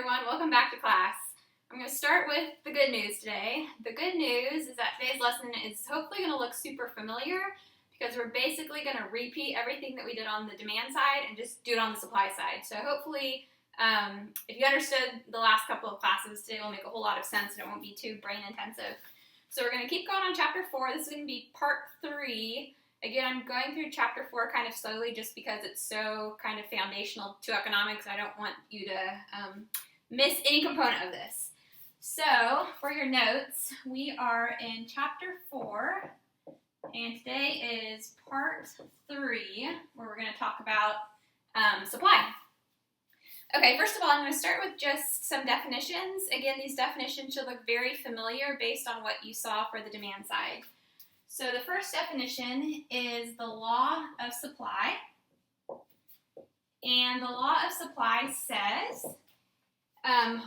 everyone, welcome back to class. I'm going to start with the good news today. The good news is that today's lesson is hopefully going to look super familiar because we're basically going to repeat everything that we did on the demand side and just do it on the supply side. So hopefully, if you understood the last couple of classes, today will make a whole lot of sense and it won't be too brain intensive. So we're going to keep going on chapter 4. This is going to be part 3. Again, I'm going through chapter 4 kind of slowly just because it's so kind of foundational to economics. I don't want you to miss any component of this. So, for your notes, we are in chapter 4, and today is part 3, where we're going to talk about supply. Okay, first of all, I'm going to start with just some definitions. Again, these definitions should look very familiar based on what you saw for the demand side. So the first definition is the law of supply. And the law of supply says,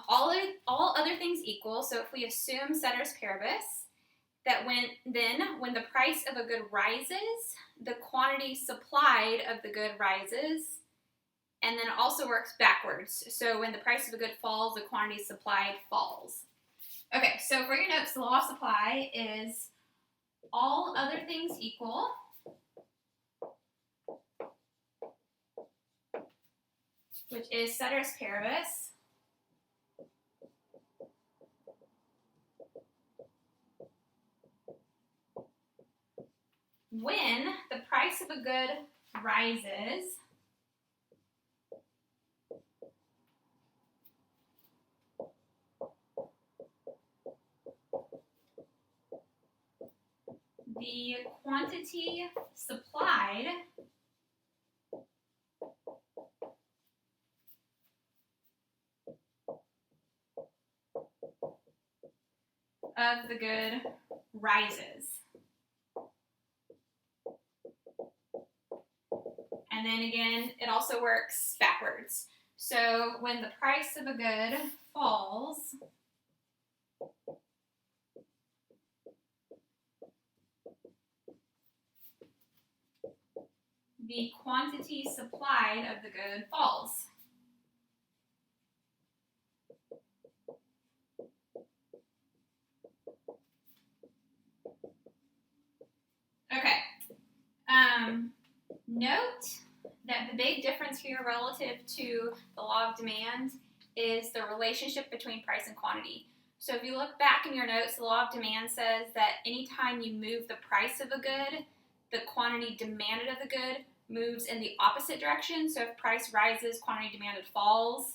all other things equal, so if we assume ceteris paribus, that when the price of a good rises, the quantity supplied of the good rises, and then it also works backwards. So when the price of a good falls, the quantity supplied falls. Okay, so for your notes, the law of supply is all other things equal, which is ceteris paribus, when the price of a good rises, the quantity supplied of the good rises. And then again, it also works backwards. So when the price of a good falls, the quantity supplied of the good falls. Okay. Note that the big difference here relative to the law of demand is the relationship between price and quantity. So if you look back in your notes, the law of demand says that anytime you move the price of a good, the quantity demanded of the good moves in the opposite direction. So if price rises, quantity demanded falls.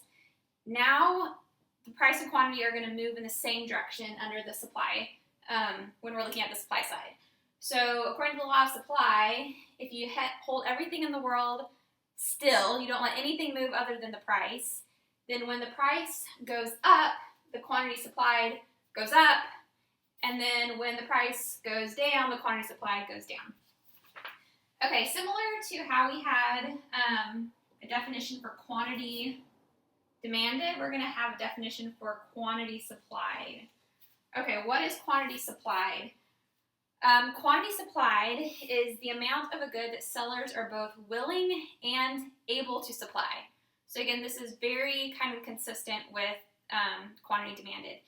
Now the price and quantity are going to move in the same direction under the supply when we're looking at the supply side. So according to the law of supply, if you hold everything in the world still, you don't let anything move other than the price, then when the price goes up, the quantity supplied goes up, and then when the price goes down, the quantity supplied goes down. Okay, similar to how we had a definition for quantity demanded, we're going to have a definition for quantity supplied. Okay, what is quantity supplied? Quantity supplied is the amount of a good that sellers are both willing and able to supply. So again, this is very kind of consistent with quantity demanded.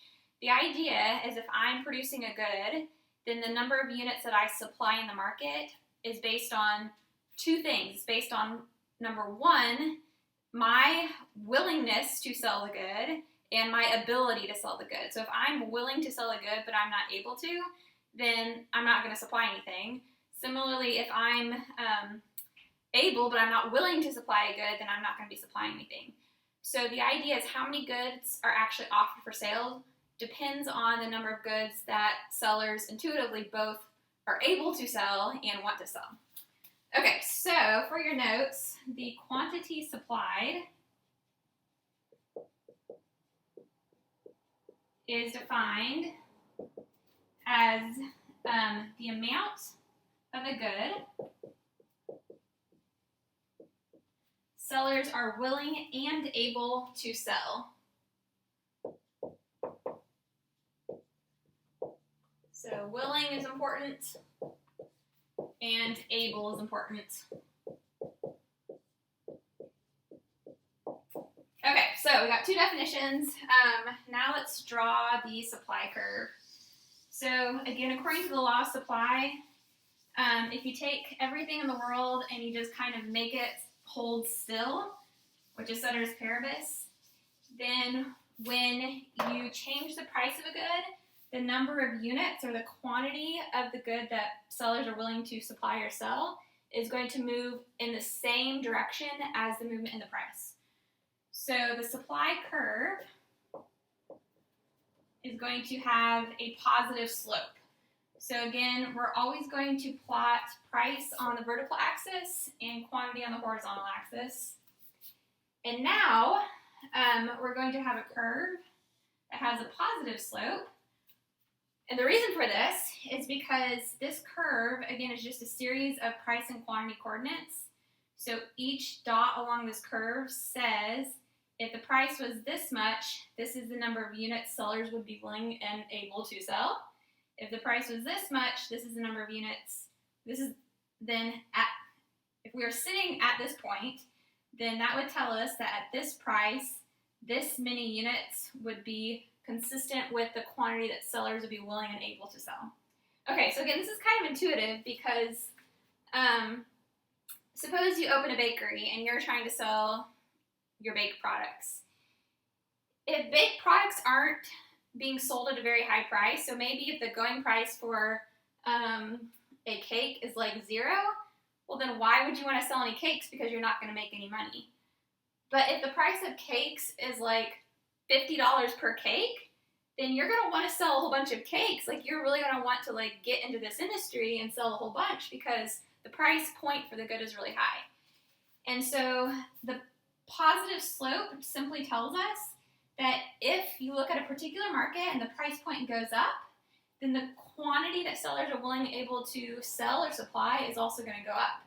The idea is if I'm producing a good, then the number of units that I supply in the market is based on two things. It's based on, number one, my willingness to sell the good and my ability to sell the good. So if I'm willing to sell a good but I'm not able to, then I'm not going to supply anything. Similarly, if I'm able but I'm not willing to supply a good, then I'm not going to be supplying anything. So the idea is how many goods are actually offered for sale depends on the number of goods that sellers intuitively both are able to sell and want to sell. Okay, so for your notes, the quantity supplied is defined as the amount of a good sellers are willing and able to sell. So willing is important and able is important. Okay, so we got two definitions. Now let's draw the supply curve. So again, according to the law of supply, if you take everything in the world and you just kind of make it hold still, which is ceteris paribus, then when you change the price of a good, the number of units or the quantity of the good that sellers are willing to supply or sell is going to move in the same direction as the movement in the price. So the supply curve is going to have a positive slope. So again, we're always going to plot price on the vertical axis and quantity on the horizontal axis. And now we're going to have a curve that has a positive slope. And the reason for this is because this curve, again, is just a series of price and quantity coordinates. So each dot along this curve says if the price was this much, this is the number of units sellers would be willing and able to sell. If the price was this much, this is the number of units. This is then if we are sitting at this point, then that would tell us that at this price, this many units would be consistent with the quantity that sellers would be willing and able to sell. Okay, so again, this is kind of intuitive because suppose you open a bakery and you're trying to sell your baked products. If baked products aren't being sold at a very high price, so maybe if the going price for a cake is like $0, well then why would you want to sell any cakes, because you're not going to make any money. But if the price of cakes is like $50 per cake, then you're going to want to sell a whole bunch of cakes. Like you're really going to want to like get into this industry and sell a whole bunch because the price point for the good is really high. And so the positive slope simply tells us that if you look at a particular market and the price point goes up, then the quantity that sellers are willing and able to sell or supply is also going to go up.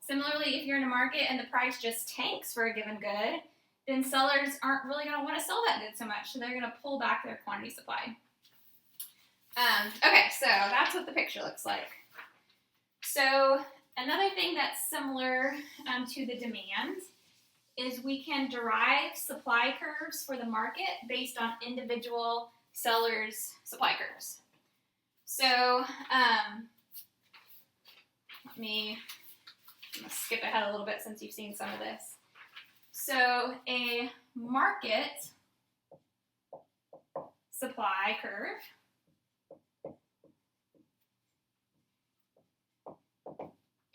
Similarly, if you're in a market and the price just tanks for a given good, then sellers aren't really going to want to sell that good so much, so they're going to pull back their quantity supply. Okay, so that's what the picture looks like. So another thing that's similar to the demand is we can derive supply curves for the market based on individual sellers' supply curves. So I'm going to skip ahead a little bit since you've seen some of this. So a market supply curve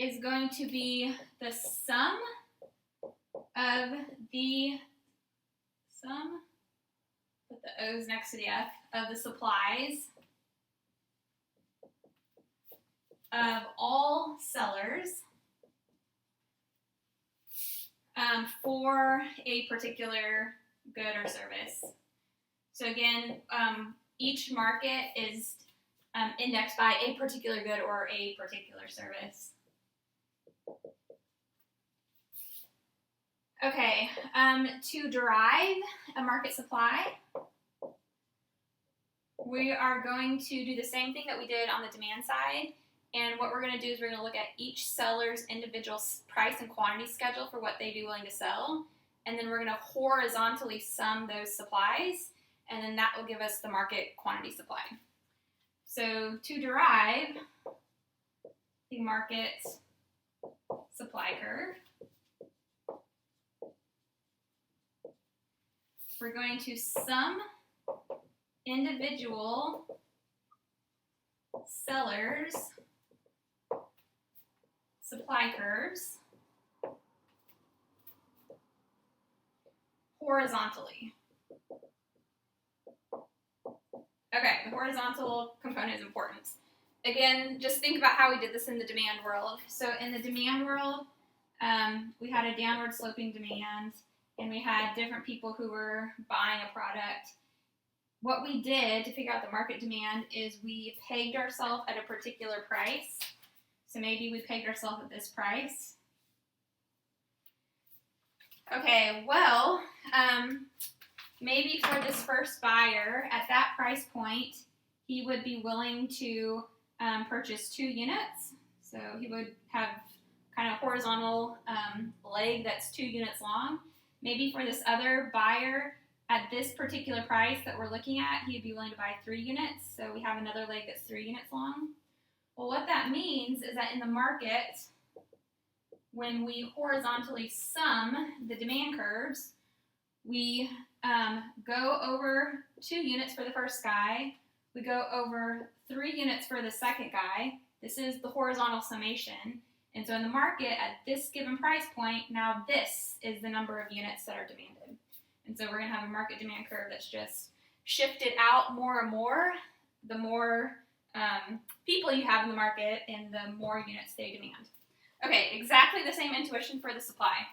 is going to be the sum of the put the O's next to the F, of the supplies of all sellers for a particular good or service. So again, each market is indexed by a particular good or a particular service. Okay, to derive a market supply, we are going to do the same thing that we did on the demand side. And what we're going to do is we're going to look at each seller's individual price and quantity schedule for what they'd be willing to sell. And then we're going to horizontally sum those supplies. And then that will give us the market quantity supply. So to derive the market supply curve, we're going to sum individual sellers' supply curves horizontally. Okay, the horizontal component is important. Again, just think about how we did this in the demand world. So in the demand world, we had a downward sloping demand, and we had different people who were buying a product. What we did to figure out the market demand is we pegged ourselves at a particular price. So maybe we pegged ourselves at this price. Okay, well, maybe for this first buyer, at that price point, he would be willing to purchase 2 units. So he would have kind of horizontal leg that's 2 units long. maybe for this other buyer at this particular price that we're looking at, he'd be willing to buy 3 units. So we have another leg that's 3 units long. Well, what that means is that in the market, when we horizontally sum the demand curves, we go over 2 units for the first guy. We go over 3 units for the second guy. This is the horizontal summation. And so in the market, at this given price point, now this is the number of units that are demanded. And so we're going to have a market demand curve that's just shifted out more and more, the more people you have in the market and the more units they demand. Okay, exactly the same intuition for the supply.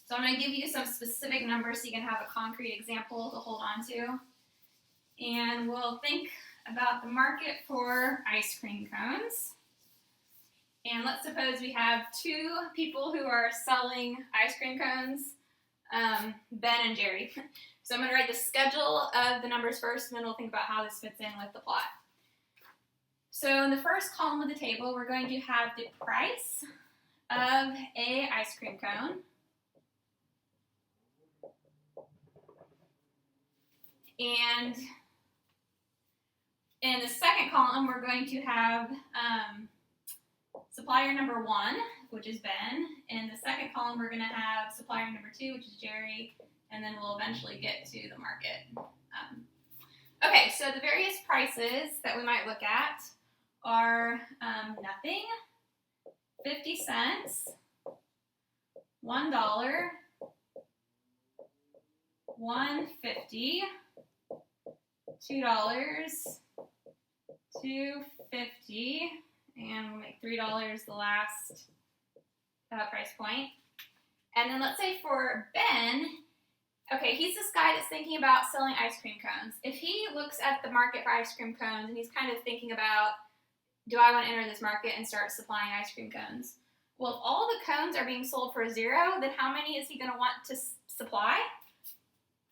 So I'm going to give you some specific numbers so you can have a concrete example to hold on to. And we'll think about the market for ice cream cones. And let's suppose we have 2 people who are selling ice cream cones, Ben and Jerry. So I'm going to write the schedule of the numbers first, and then we'll think about how this fits in with the plot. So in the first column of the table, we're going to have the price of a ice cream cone. And in the second column, we're going to have supplier number 1, which is Ben. In the second column, we're going to have supplier number 2, which is Jerry. And then we'll eventually get to the market. Okay, so the various prices that we might look at are nothing, 50 cents, $1, $1.50, $2, $2.50, and we'll make $3 the last price point. And then let's say for Ben, okay, he's this guy that's thinking about selling ice cream cones. If he looks at the market for ice cream cones and he's kind of thinking about, do I want to enter this market and start supplying ice cream cones? Well, if all the cones are being sold for 0, then how many is he going to want to supply?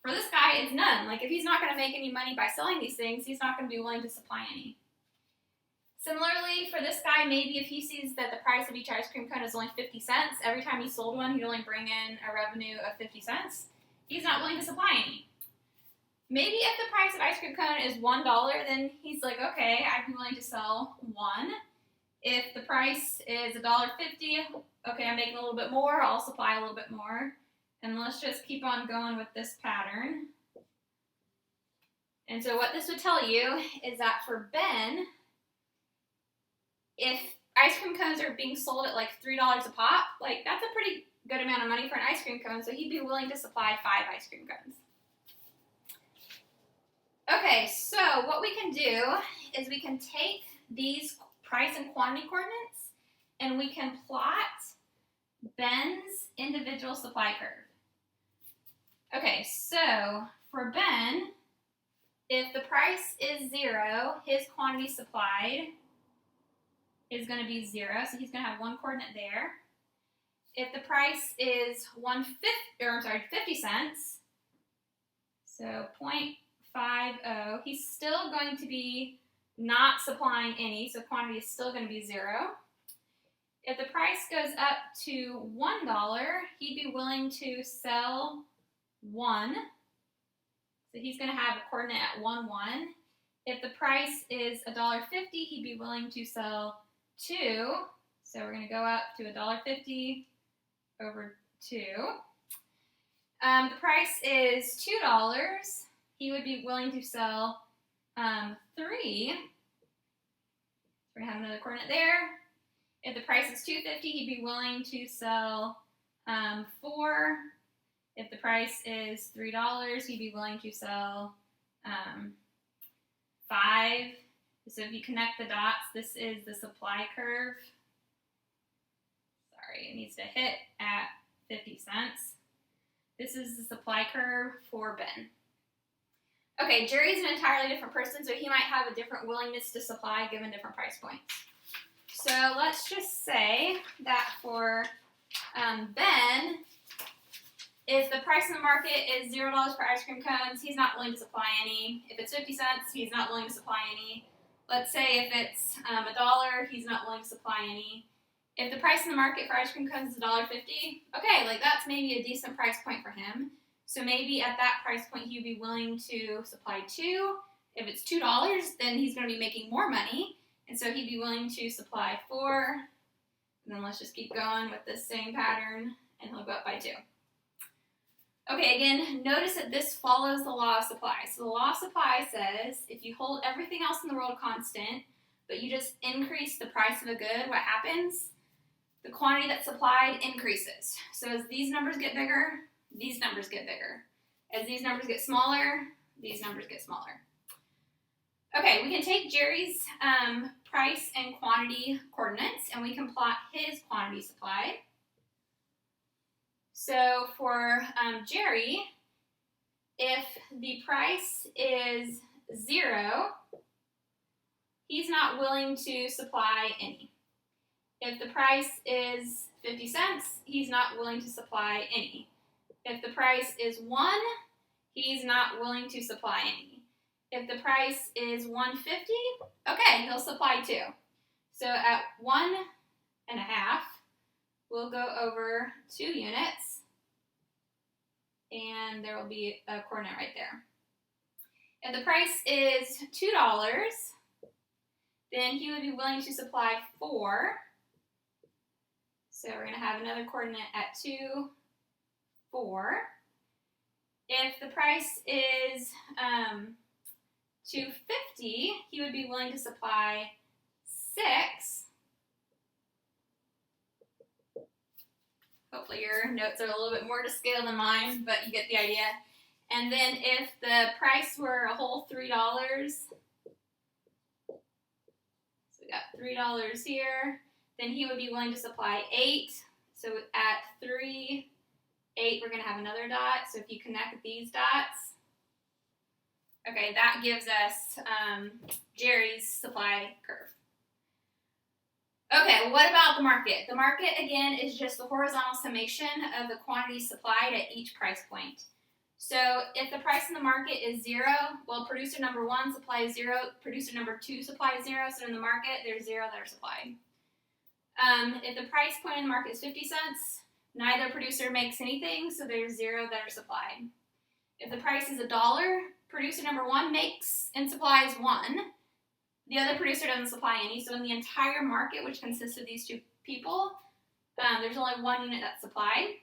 For this guy, it's none. Like, if he's not going to make any money by selling these things, he's not going to be willing to supply any. Similarly, for this guy, maybe if he sees that the price of each ice cream cone is only 50 cents, every time he sold one, he'd only bring in a revenue of 50 cents. He's not willing to supply any. Maybe if the price of ice cream cone is $1, then he's like, okay, I'd be willing to sell 1. If the price is $1.50, okay, I'm making a little bit more, I'll supply a little bit more. And let's just keep on going with this pattern. And so what this would tell you is that for Ben, if ice cream cones are being sold at like $3 a pop, like that's a pretty good amount of money for an ice cream cone, so he'd be willing to supply 5 ice cream cones. Okay, so what we can do is we can take these price and quantity coordinates and we can plot Ben's individual supply curve. Okay, so for Ben, if the price is 0, his quantity supplied is going to be 0, so he's going to have 1 coordinate there. If the price is 50 cents, so 0.50, he's still going to be not supplying any, so quantity is still going to be 0. If the price goes up to $1, he'd be willing to sell 1. So he's going to have a coordinate at 1, 1. If the price is $1.50, he'd be willing to sell 2. So we're going to go up to $1.50 over 2. The price is $2. He would be willing to sell 3. We're going to have another coordinate there. If the price is $2.50, he'd be willing to sell 4. If the price is $3, he'd be willing to sell 5. So if you connect the dots, this is the supply curve. Sorry, it needs to hit at 50 cents. This is the supply curve for Ben. Okay, Jerry's an entirely different person, so he might have a different willingness to supply given different price points. So let's just say that for Ben, if the price in the market is $0 for ice cream cones, he's not willing to supply any. If it's 50 cents, he's not willing to supply any. Let's say if it's $1, he's not willing to supply any. If the price in the market for ice cream cones is $1.50, okay, like that's maybe a decent price point for him. So maybe at that price point he'd be willing to supply 2. If it's $2, then he's going to be making more money, and so he'd be willing to supply 4. And then let's just keep going with this same pattern, and he'll go up by 2. Okay, again, notice that this follows the law of supply. So the law of supply says if you hold everything else in the world constant, but you just increase the price of a good, what happens? The quantity that's supplied increases. So as these numbers get bigger, these numbers get bigger. As these numbers get smaller, these numbers get smaller. Okay, we can take Jerry's price and quantity coordinates, and we can plot his quantity supplied. So for Jerry, if the price is 0, he's not willing to supply any. If the price is 50 cents, he's not willing to supply any. If the price is 1, he's not willing to supply any. If the price is $1.50, okay, he'll supply 2. So at 1.5, we'll go over 2 units, and there will be a coordinate right there. If the price is $2, then he would be willing to supply 4. So we're going to have another coordinate at 2, 4. If the price is $2.50, he would be willing to supply 6. Hopefully your notes are a little bit more to scale than mine, but you get the idea. And then if the price were a whole $3, so we got $3 here, then he would be willing to supply 8. So at 3, 8, we're going to have another dot. So if you connect these dots, okay, that gives us Jerry's supply curve. Okay, well, what about the market? The market, again, is just the horizontal summation of the quantities supplied at each price point. So if the price in the market is 0, well, producer number 1 supplies 0, producer number 2 supplies 0, so in the market, there's 0 that are supplied. If the price point in the market is 50 cents, neither producer makes anything, so there's 0 that are supplied. If the price is $1, producer number 1 makes and supplies 1. The other producer doesn't supply any, so in the entire market, which consists of these 2 people, there's only 1 unit that's supplied.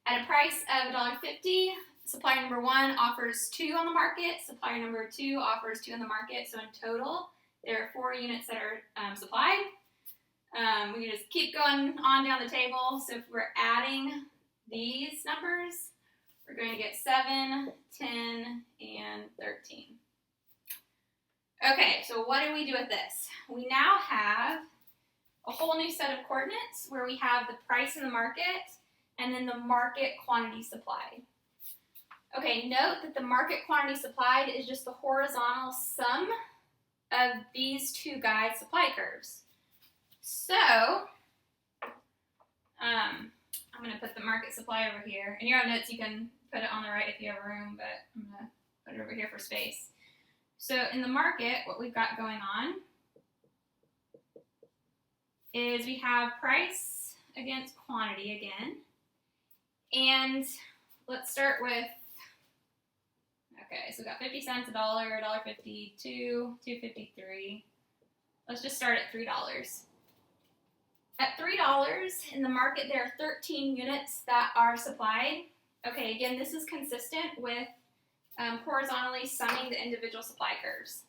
At a price of $1.50, supplier number 1 offers 2 on the market, supplier number 2 offers 2 on the market, so in total, there are 4 units that are supplied. We can just keep going on down the table. So if we're adding these numbers, we're going to get 7, 10, and 13. Okay, so what do we do with this? We now have a whole new set of coordinates where we have the price in the market and then the market quantity supplied. Okay, note that the market quantity supplied is just the horizontal sum of these 2 guys' supply curves. So, I'm going to put the market supply over here. In your own notes, you can put it on the right if you have room, but I'm going to put it over here for space. So, in the market, what we've got going on is we have price against quantity again. And let's start with, okay, so we've got 50 cents, $1, $1.50, 2, $2.53. Let's just start at $3. At $3 in the market, there are 13 units that are supplied. Okay, again, this is consistent with horizontally summing the individual supply curves.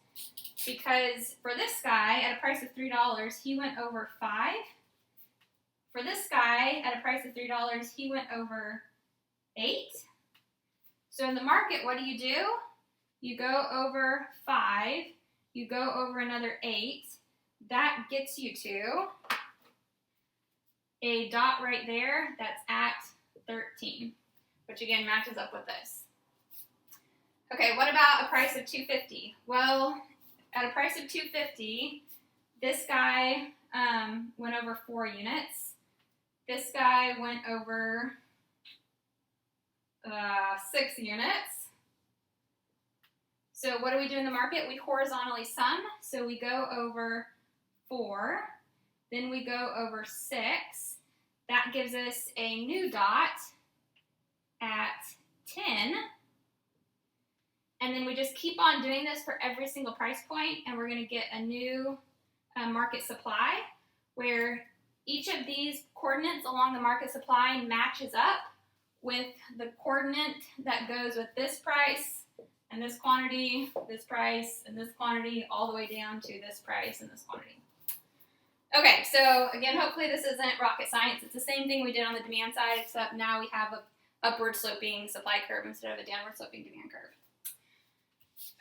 Because for this guy, at a price of $3, he went over 5. For this guy, at a price of $3, he went over 8. So in the market, what do? You go over 5, you go over another 8. That gets you to a dot right there that's at 13, which again matches up with this. Okay, what about a price of $2.50? Well, at a price of $2.50, this guy went over 4 units. This guy went over 6 units. So what do we do in the market? We horizontally sum. So we go over 4. Then we go over 6. That gives us a new dot at 10. And then we just keep on doing this for every single price point, and we're going to get a new market supply where each of these coordinates along the market supply matches up with the coordinate that goes with this price and this quantity, this price and this quantity, all the way down to this price and this quantity. Okay, so again, hopefully this isn't rocket science. It's the same thing we did on the demand side, except now we have an upward sloping supply curve instead of a downward sloping demand curve.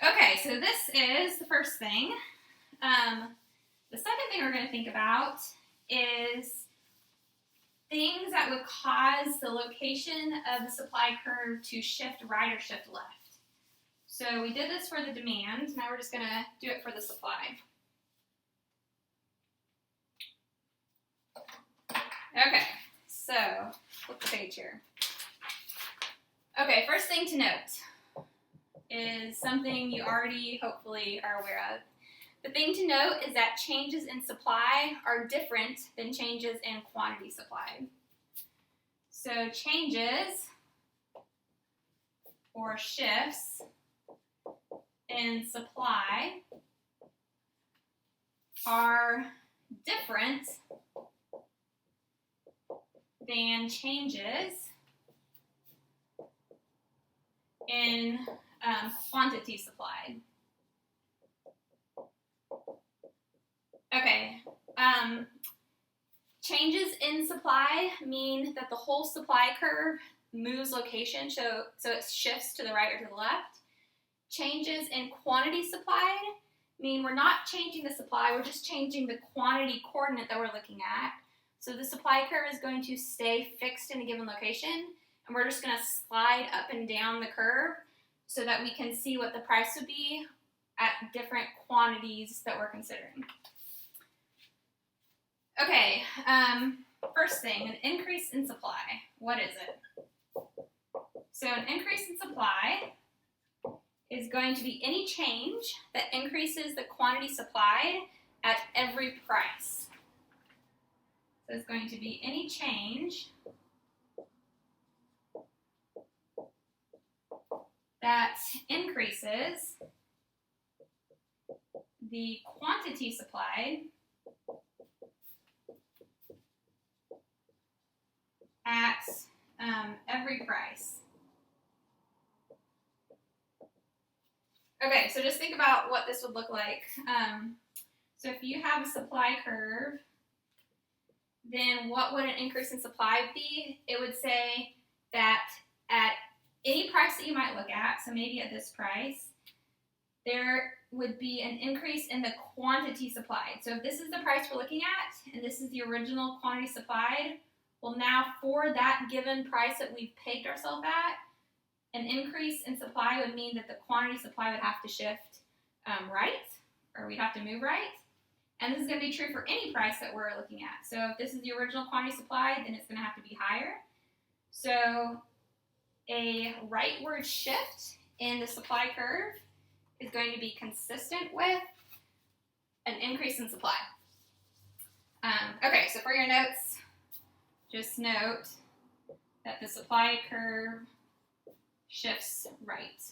Okay, so this is the first thing. The second thing we're going to think about is things that would cause the location of the supply curve to shift right or shift left. So we did this for the demand. Now we're just going to do it for the supply. Okay, so flip the page here. Okay, first thing to note is something you already hopefully are aware of. The thing to note is that changes in supply are different than changes in quantity supplied. So changes or shifts in supply are different than changes in quantity supplied. Okay, changes in supply mean that the whole supply curve moves location, so it shifts to the right or to the left. Changes in quantity supplied mean we're not changing the supply, we're just changing the quantity coordinate that we're looking at. So the supply curve is going to stay fixed in a given location, and we're just going to slide up and down the curve so that we can see what the price would be at different quantities that we're considering. Okay, first thing, an increase in supply. What is it? So an increase in supply is going to be any change that increases the quantity supplied at every price. So it's going to be any change that increases the quantity supplied at every price. Okay, so just think about what this would look like. So if you have a supply curve, then what would an increase in supply be? It would say that at any price that you might look at, so maybe at this price, there would be an increase in the quantity supplied. So if this is the price we're looking at, and this is the original quantity supplied, well now for that given price that we've pegged ourselves at, an increase in supply would mean that the quantity supply would have to shift right, or we'd have to move right. And this is going to be true for any price that we're looking at. So if this is the original quantity supplied, then it's going to have to be higher. So a rightward shift in the supply curve is going to be consistent with an increase in supply. Okay, so for your notes, just note that the supply curve shifts right.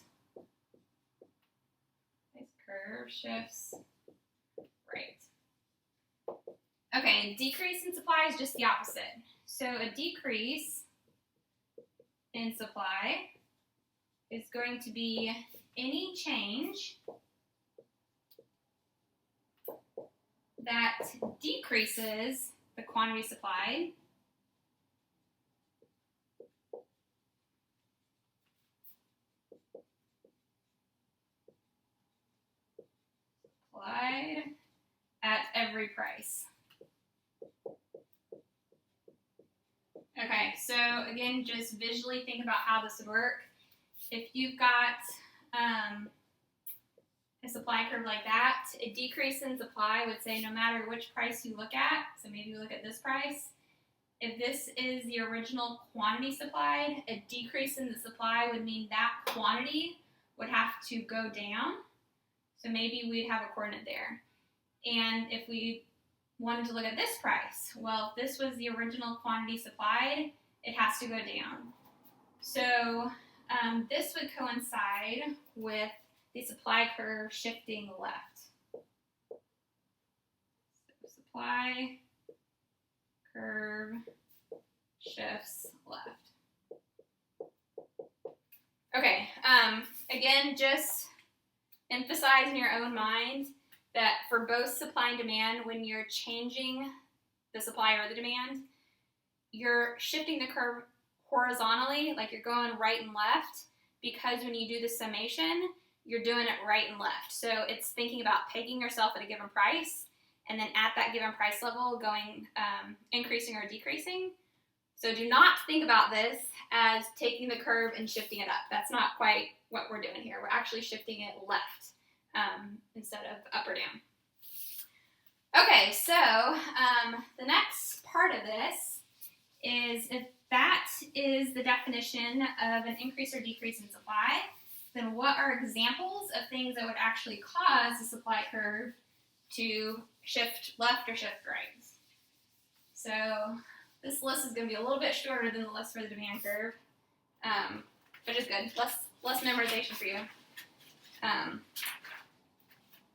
This curve shifts right. Okay, decrease in supply is just the opposite. So a decrease in supply is going to be any change that decreases the quantity supplied at every price. Okay, so again, just visually think about how this would work. If you've got a supply curve like that, a decrease in supply would say no matter which price you look at, so maybe you look at this price, if this is the original quantity supplied, a decrease in the supply would mean that quantity would have to go down. So maybe we'd have a coordinate there. And if we wanted to look at this price. Well, if this was the original quantity supplied, it has to go down. So this would coincide with the supply curve shifting left. So supply curve shifts left. Okay, again, just emphasize in your own mind that for both supply and demand, when you're changing the supply or the demand, you're shifting the curve horizontally, like you're going right and left, because when you do the summation, you're doing it right and left. So it's thinking about pegging yourself at a given price, and then at that given price level going increasing or decreasing. So do not think about this as taking the curve and shifting it up. That's not quite what we're doing here. We're actually shifting it left instead of up or down. Okay, so the next part of this is if that is the definition of an increase or decrease in supply, then what are examples of things that would actually cause the supply curve to shift left or shift right? So this list is going to be a little bit shorter than the list for the demand curve, which is good. Less memorization for you.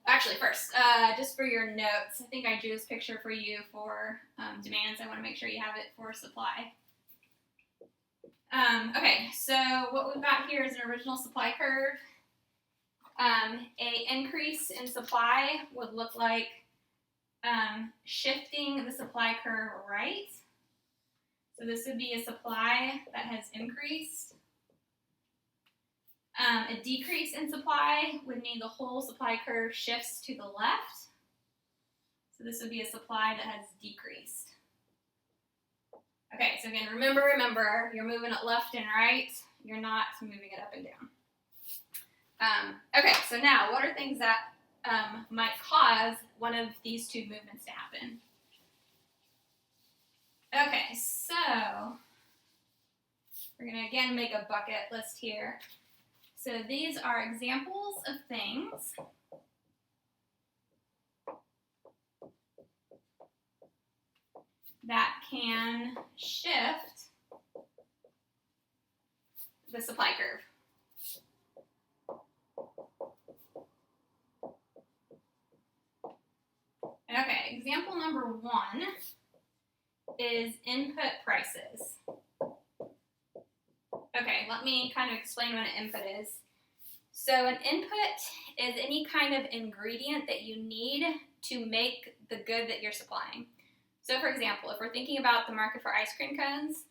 Actually, first, just for your notes, I think I drew this picture for you for demands. I want to make sure you have it for supply. Okay, so what we've got here is an original supply curve. A increase in supply would look like shifting the supply curve right. So this would be a supply that has increased. A decrease in supply would mean the whole supply curve shifts to the left. So this would be a supply that has decreased. Okay, so again, remember, you're moving it left and right. You're not moving it up and down. Okay, so now what are things that might cause one of these two movements to happen? Okay, so we're going to again make a bucket list here. So these are examples of things that can shift the supply curve. Okay, example number 1 is input prices. Okay, let me kind of explain what an input is. So an input is any kind of ingredient that you need to make the good that you're supplying. So for example, if we're thinking about the market for ice cream cones,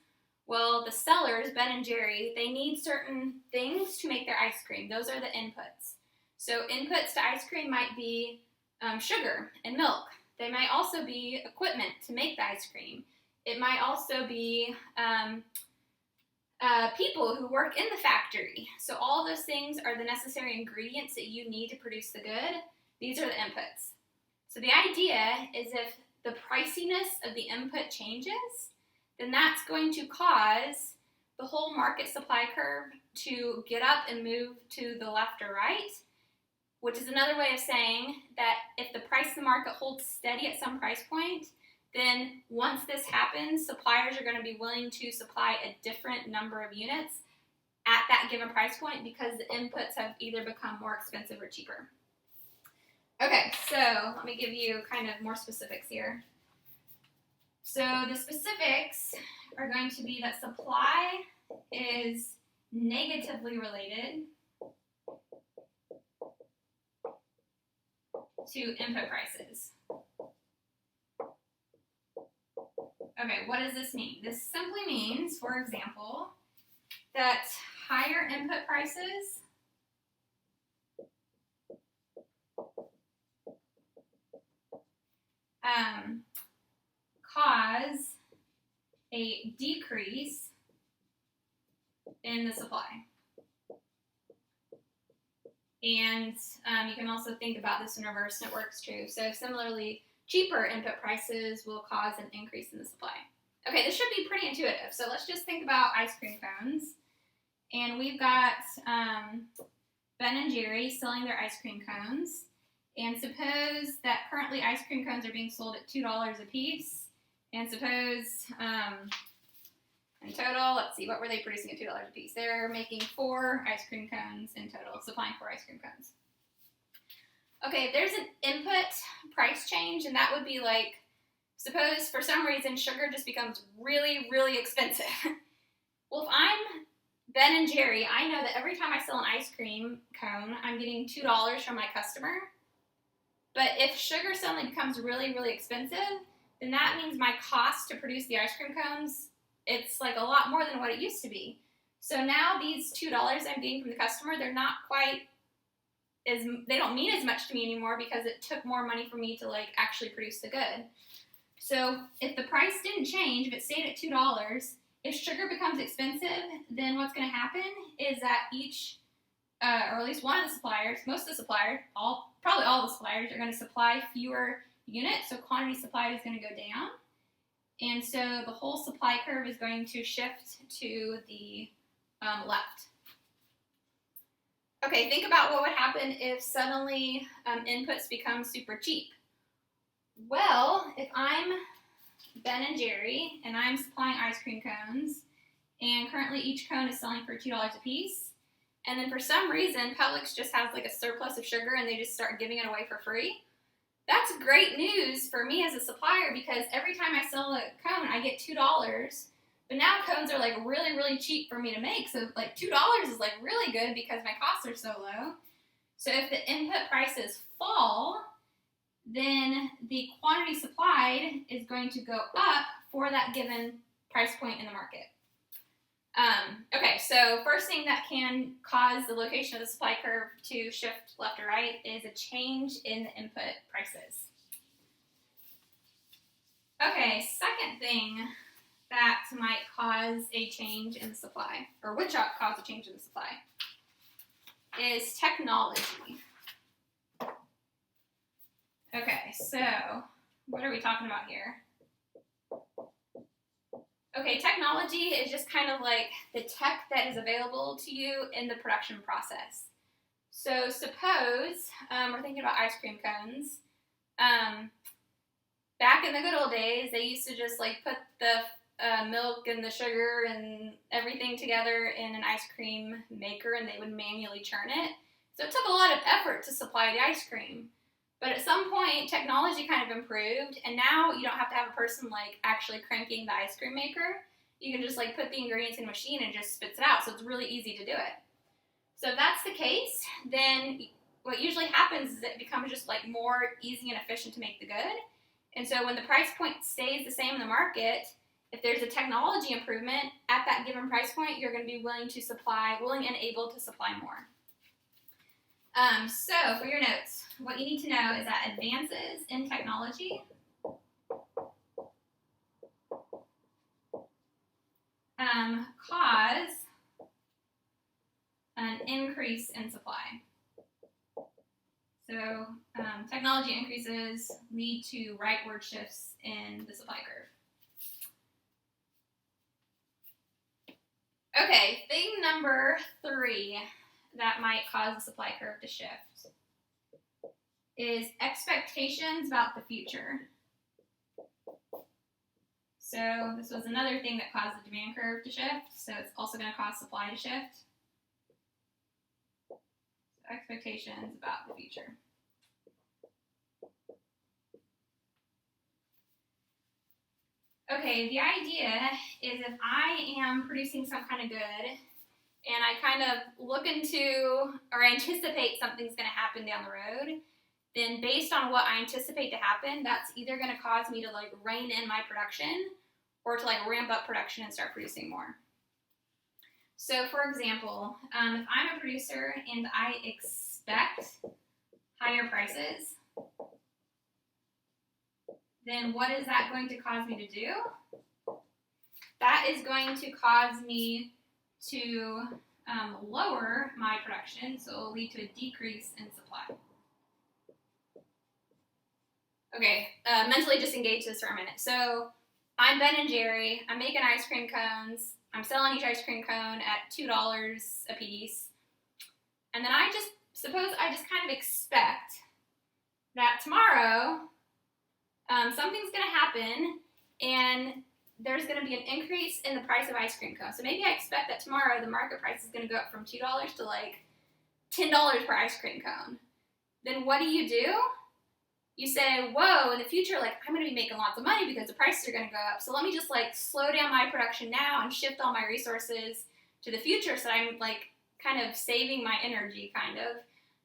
well, the sellers, Ben and Jerry, they need certain things to make their ice cream. Those are the inputs. So inputs to ice cream might be sugar and milk. They might also be equipment to make the ice cream. It might also be people who work in the factory. So all those things are the necessary ingredients that you need to produce the good. These are the inputs. So the idea is if the priciness of the input changes, then that's going to cause the whole market supply curve to get up and move to the left or right, which is another way of saying that if the price of the market holds steady at some price point, then once this happens, suppliers are going to be willing to supply a different number of units at that given price point because the inputs have either become more expensive or cheaper. Okay, so let me give you kind of more specifics here. So the specifics are going to be that supply is negatively related to input prices. Okay, what does this mean? This simply means, for example, that higher input prices cause a decrease in the supply. And you can also think about this in reverse, and it works too. So similarly, cheaper input prices will cause an increase in the supply. Okay, this should be pretty intuitive. So let's just think about ice cream cones. And we've got Ben and Jerry selling their ice cream cones. And suppose that currently ice cream cones are being sold at $2 a piece. And suppose, in total, let's see, what were they producing at $2 a piece? They're making 4 ice cream cones in total, supplying 4 ice cream cones. Okay, if there's an input price change, and that would be like, suppose for some reason sugar just becomes really, really expensive. Well, if I'm Ben and Jerry, I know that every time I sell an ice cream cone, I'm getting $2 from my customer. But if sugar suddenly becomes really, really expensive, then that means my cost to produce the ice cream cones, it's like a lot more than what it used to be. So now these $2 I'm getting from the customer, they're not quite they don't mean as much to me anymore because it took more money for me to like actually produce the good. So if the price didn't change, if it stayed at $2, if sugar becomes expensive, then what's going to happen is that each, or at least one of the suppliers, most of the suppliers, probably all the suppliers are going to supply fewer units, so quantity supplied is going to go down. And so the whole supply curve is going to shift to the left. Okay, think about what would happen if suddenly inputs become super cheap. Well, if I'm Ben and Jerry and I'm supplying ice cream cones, and currently each cone is selling for $2 a piece, and then for some reason Publix just has like a surplus of sugar and they just start giving it away for free, that's great news for me as a supplier because every time I sell a cone, I get $2. But now cones are like really, really cheap for me to make. So like $2 is like really good because my costs are so low. So if the input prices fall, then the quantity supplied is going to go up for that given price point in the market. Okay, so first thing that can cause the location of the supply curve to shift left or right is a change in the input prices. Okay, second thing that might cause a change in the supply, or would cause a change in the supply, is technology. Okay, so what are we talking about here? Okay, technology is just kind of like the tech that is available to you in the production process. So suppose we're thinking about ice cream cones. Back in the good old days, they used to just like put the milk and the sugar and everything together in an ice cream maker and they would manually churn it. So it took a lot of effort to supply the ice cream. But at some point, technology kind of improved, and now you don't have to have a person like actually cranking the ice cream maker. You can just like put the ingredients in a machine and it just spits it out, so it's really easy to do it. So if that's the case, then what usually happens is it becomes just like more easy and efficient to make the good. And so when the price point stays the same in the market, if there's a technology improvement at that given price point, you're going to be willing and able to supply more. So for your notes, what you need to know is that advances in technology cause an increase in supply. So technology increases lead to rightward shifts in the supply curve. Okay, thing number 3 that might cause the supply curve to shift is expectations about the future. So this was another thing that caused the demand curve to shift, so it's also going to cause supply to shift. So expectations about the future. Okay, the idea is if I am producing some kind of good and I kind of look into or anticipate something's going to happen down the road, then based on what I anticipate to happen, that's either going to cause me to like rein in my production or to like ramp up production and start producing more. So for example, if I'm a producer and I expect higher prices, then what is that going to cause me to do? That is going to cause me to lower my production, so it will lead to a decrease in supply. Okay, mentally disengage this for a minute. So I'm Ben and Jerry, I'm making ice cream cones, I'm selling each ice cream cone at $2 a piece, and then suppose I just kind of expect that tomorrow something's going to happen and there's going to be an increase in the price of ice cream cones. So maybe I expect that tomorrow the market price is going to go up from $2 to like $10 per ice cream cone. Then what do? You say, whoa, in the future, like, I'm going to be making lots of money because the prices are going to go up. So let me just like slow down my production now and shift all my resources to the future so I'm like kind of saving my energy kind of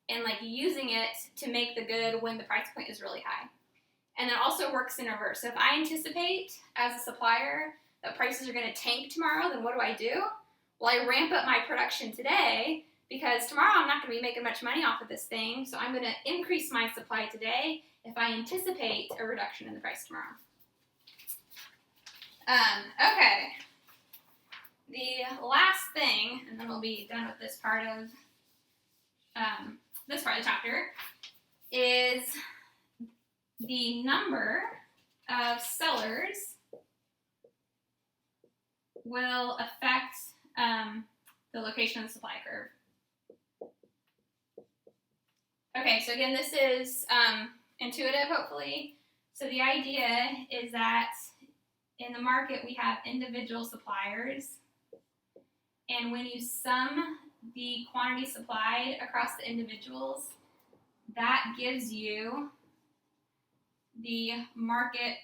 and like using it to make the good when the price point is really high. And it also works in reverse. So if I anticipate as a supplier that prices are going to tank tomorrow, then what do? Well, I ramp up my production today because tomorrow I'm not going to be making much money off of this thing. So I'm going to increase my supply today if I anticipate a reduction in the price tomorrow. Okay. The last thing, and then we'll be done with this part of the chapter, is the number of sellers will affect the location of the supply curve. Okay, so again, this is intuitive, hopefully. So the idea is that in the market we have individual suppliers, and when you sum the quantity supplied across the individuals, that gives you the market,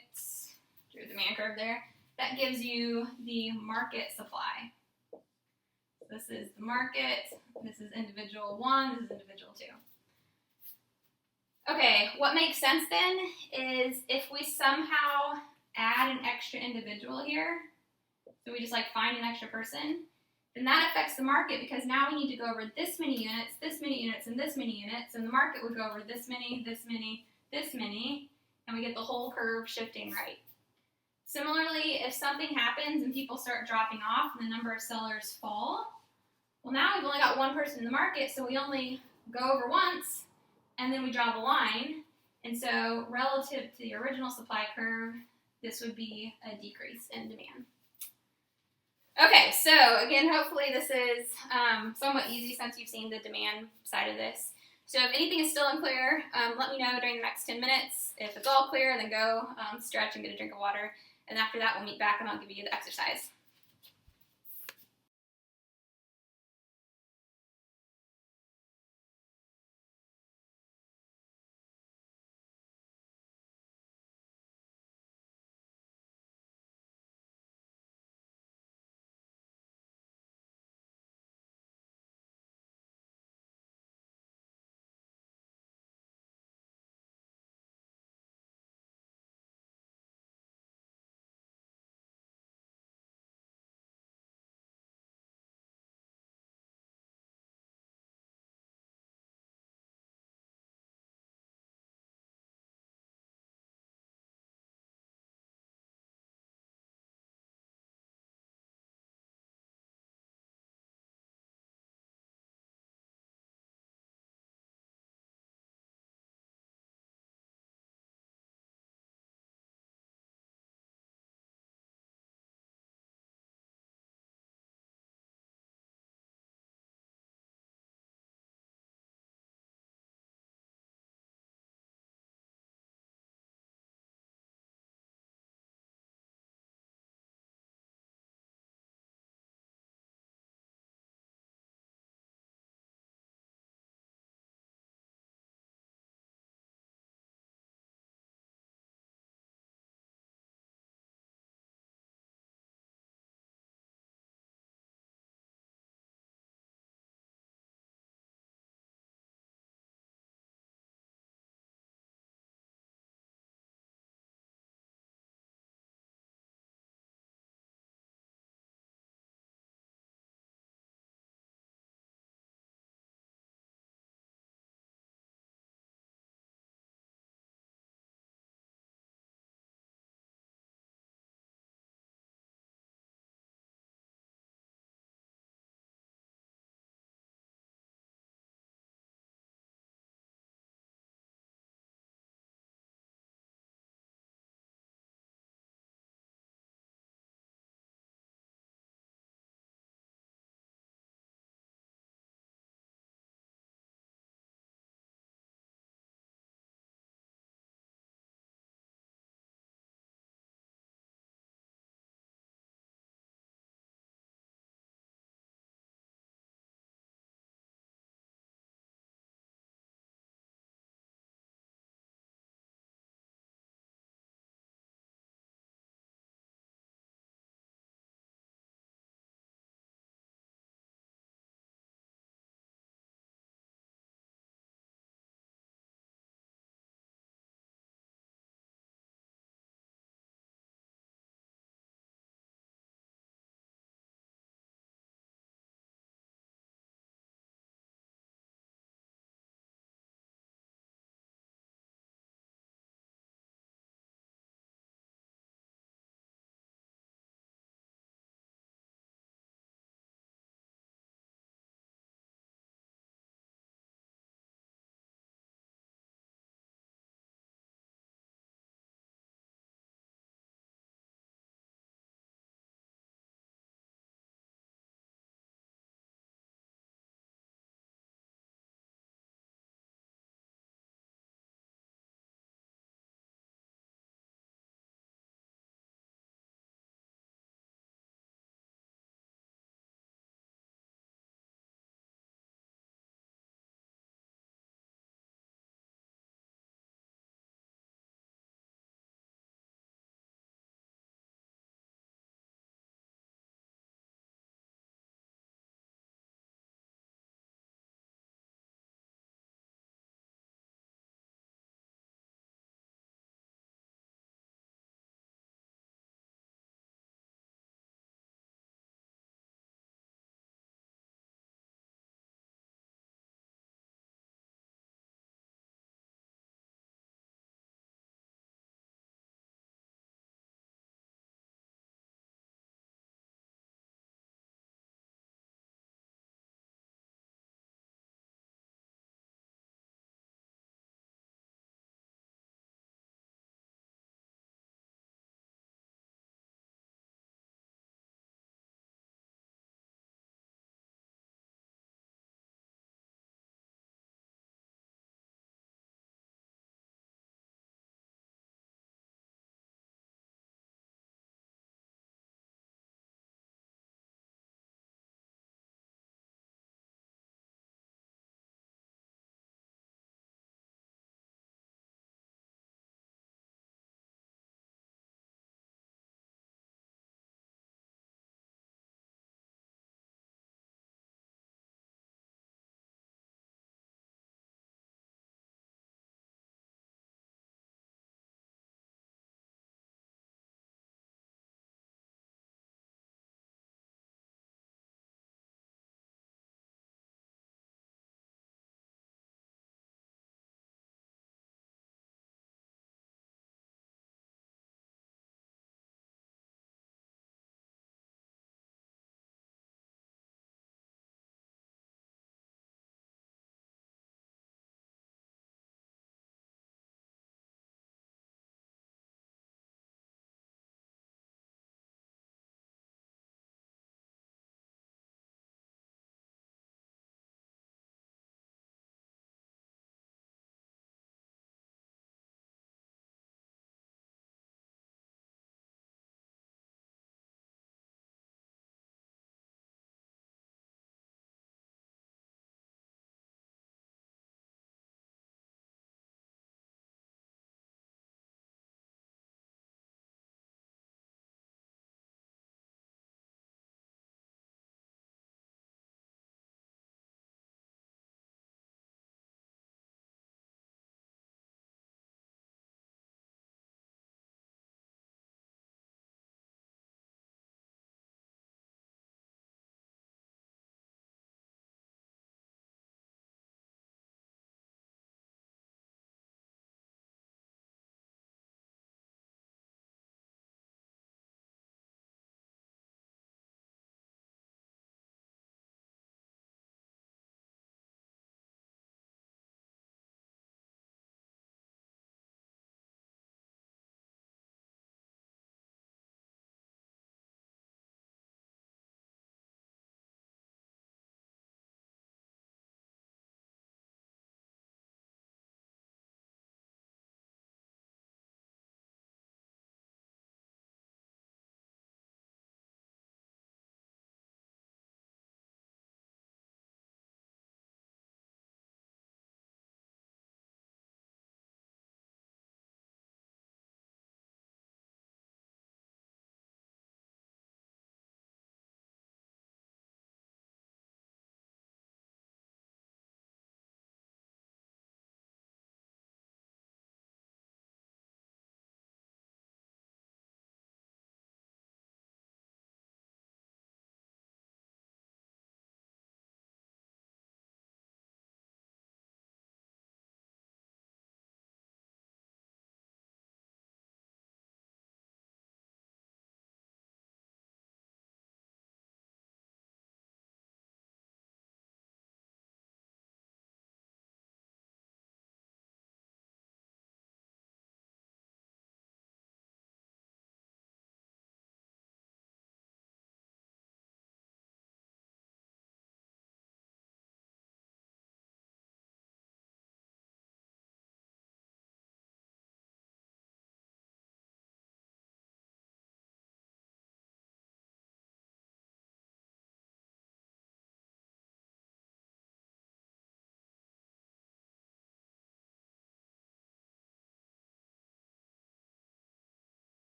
drew the demand curve there, that gives you the market supply. This is the market, this is individual 1, this is individual 2. Okay, what makes sense then is if we somehow add an extra individual here, so we just like find an extra person, then that affects the market because now we need to go over this many units, this many units, and this many units, and the market would go over this many, this many, this many, and we get the whole curve shifting right. Similarly, if something happens and people start dropping off and the number of sellers fall, well now we've only got one person in the market, so we only go over once, and then we draw the line, and so relative to the original supply curve, this would be a decrease in demand. Okay, so again, hopefully this is somewhat easy since you've seen the demand side of this. So if anything is still unclear, let me know during the next 10 minutes. If it's all clear, then go stretch and get a drink of water. And after that, we'll meet back and I'll give you the exercise.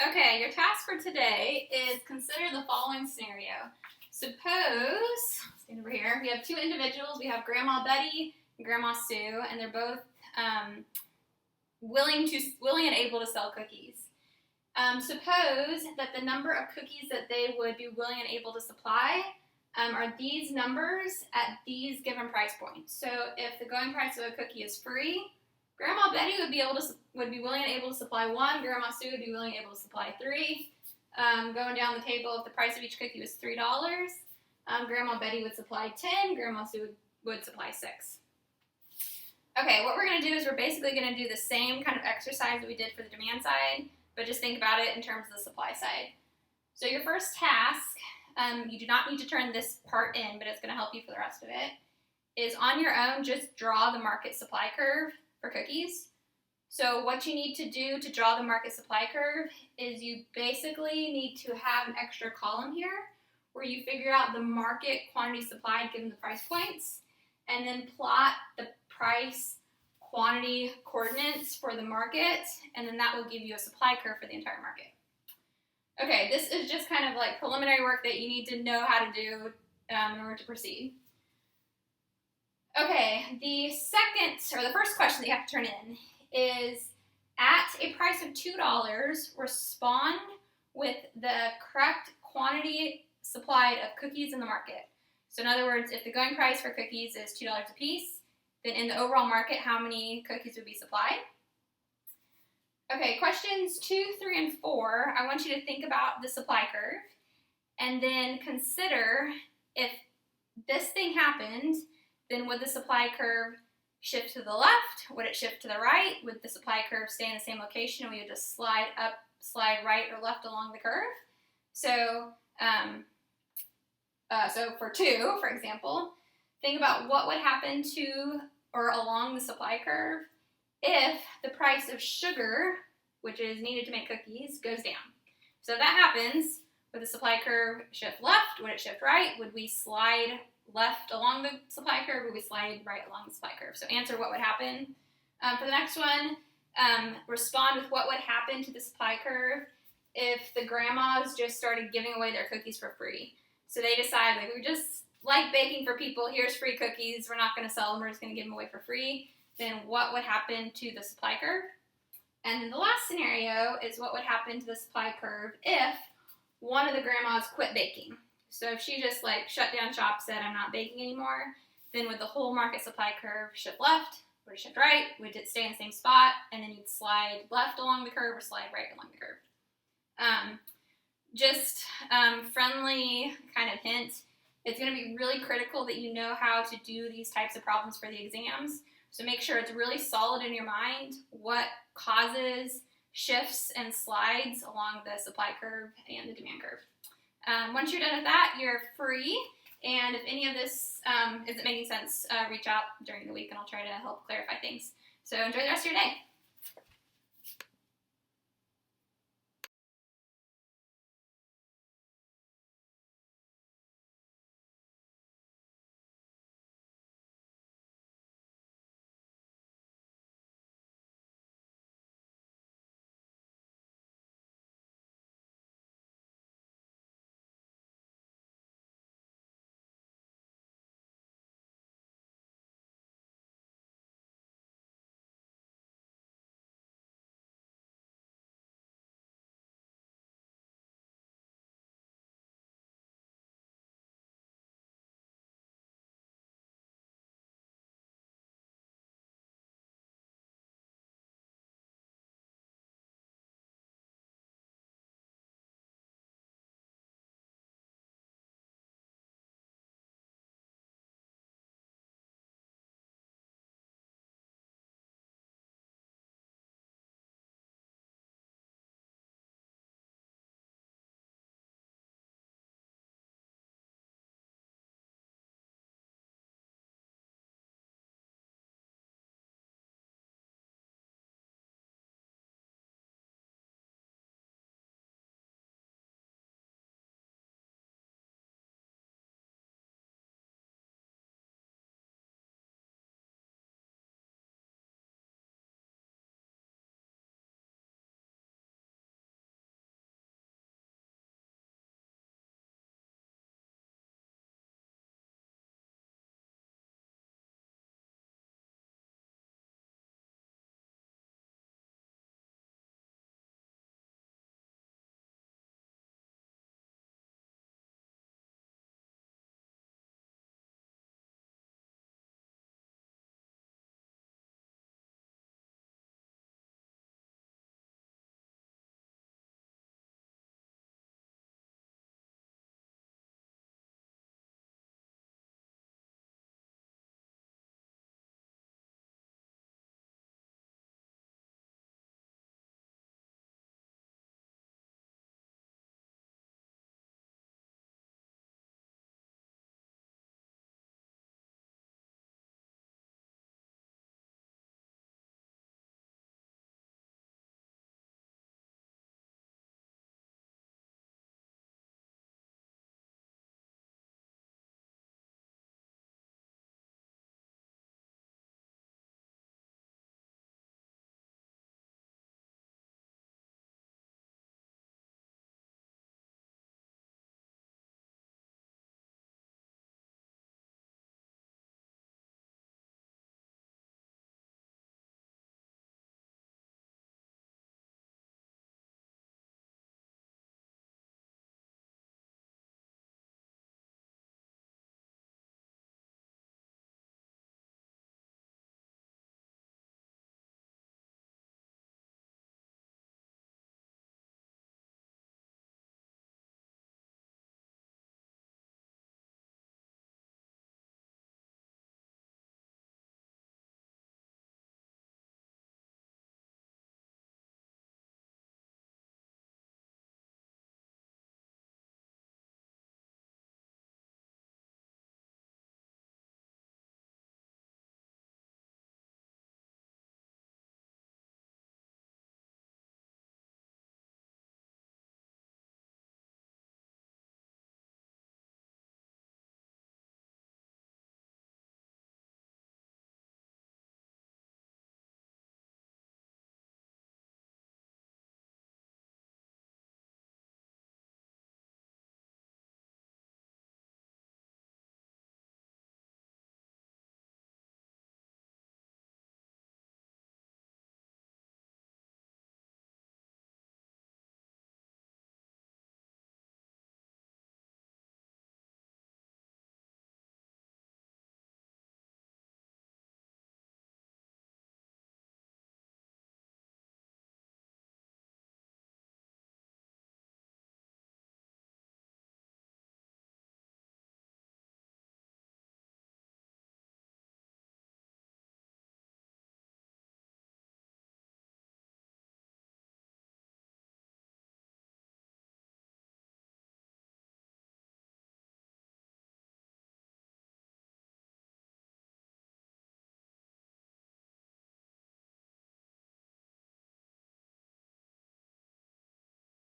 Okay, your task for today is consider the following scenario. Suppose, stand over here, we have two individuals. We have Grandma Betty and Grandma Sue, and they're both willing and able to sell cookies. Suppose that the number of cookies that they would be willing and able to supply are these numbers at these given price points. So if the going price of a cookie is free, Grandma Betty would be willing and able to supply 1. Grandma Sue would be willing and able to supply 3. Going down the table, if the price of each cookie was $3, Grandma Betty would supply 10. Grandma Sue would supply 6. Okay, what we're going to do is we're basically going to do the same kind of exercise that we did for the demand side, but just think about it in terms of the supply side. So your first task, you do not need to turn this part in, but it's going to help you for the rest of it, is on your own, just draw the market supply curve for cookies. So what you need to do to draw the market supply curve is you basically need to have an extra column here where you figure out the market quantity supplied given the price points, and then plot the price quantity coordinates for the market, and then that will give you a supply curve for the entire market. Okay, this is just kind of like preliminary work that you need to know how to do in order to proceed. Okay, the first question that you have to turn in is, at a price of $2, respond with the correct quantity supplied of cookies in the market. So in other words, if the going price for cookies is $2 a piece, then in the overall market, how many cookies would be supplied? Okay, questions 2, 3, and 4, I want you to think about the supply curve and then consider if this thing happened, then would the supply curve shift to the left? Would it shift to the right? Would the supply curve stay in the same location and we would just slide up, slide right or left along the curve? So, for 2, for example, think about what would happen to or along the supply curve if the price of sugar, which is needed to make cookies, goes down. So if that happens, would the supply curve shift left? Would it shift right? Would we slide left along the supply curve? Would we slide right along the supply curve? So answer what would happen. For the next one, respond with what would happen to the supply curve if the grandmas just started giving away their cookies for free. So they decide, like, we just like baking for people, here's free cookies, we're not going to sell them, we're just going to give them away for free. Then what would happen to the supply curve? And then the last scenario is what would happen to the supply curve if one of the grandmas quit baking. So if she just shut down shop, said I'm not baking anymore, then would the whole market supply curve shift left? Would it shift right? Would it stay in the same spot? And then you'd slide left along the curve or slide right along the curve. Friendly kind of hint, it's going to be really critical that you know how to do these types of problems for the exams. So make sure it's really solid in your mind what causes shifts and slides along the supply curve and the demand curve. Once you're done with that, you're free. And if any of this isn't making sense, reach out during the week and I'll try to help clarify things. So enjoy the rest of your day.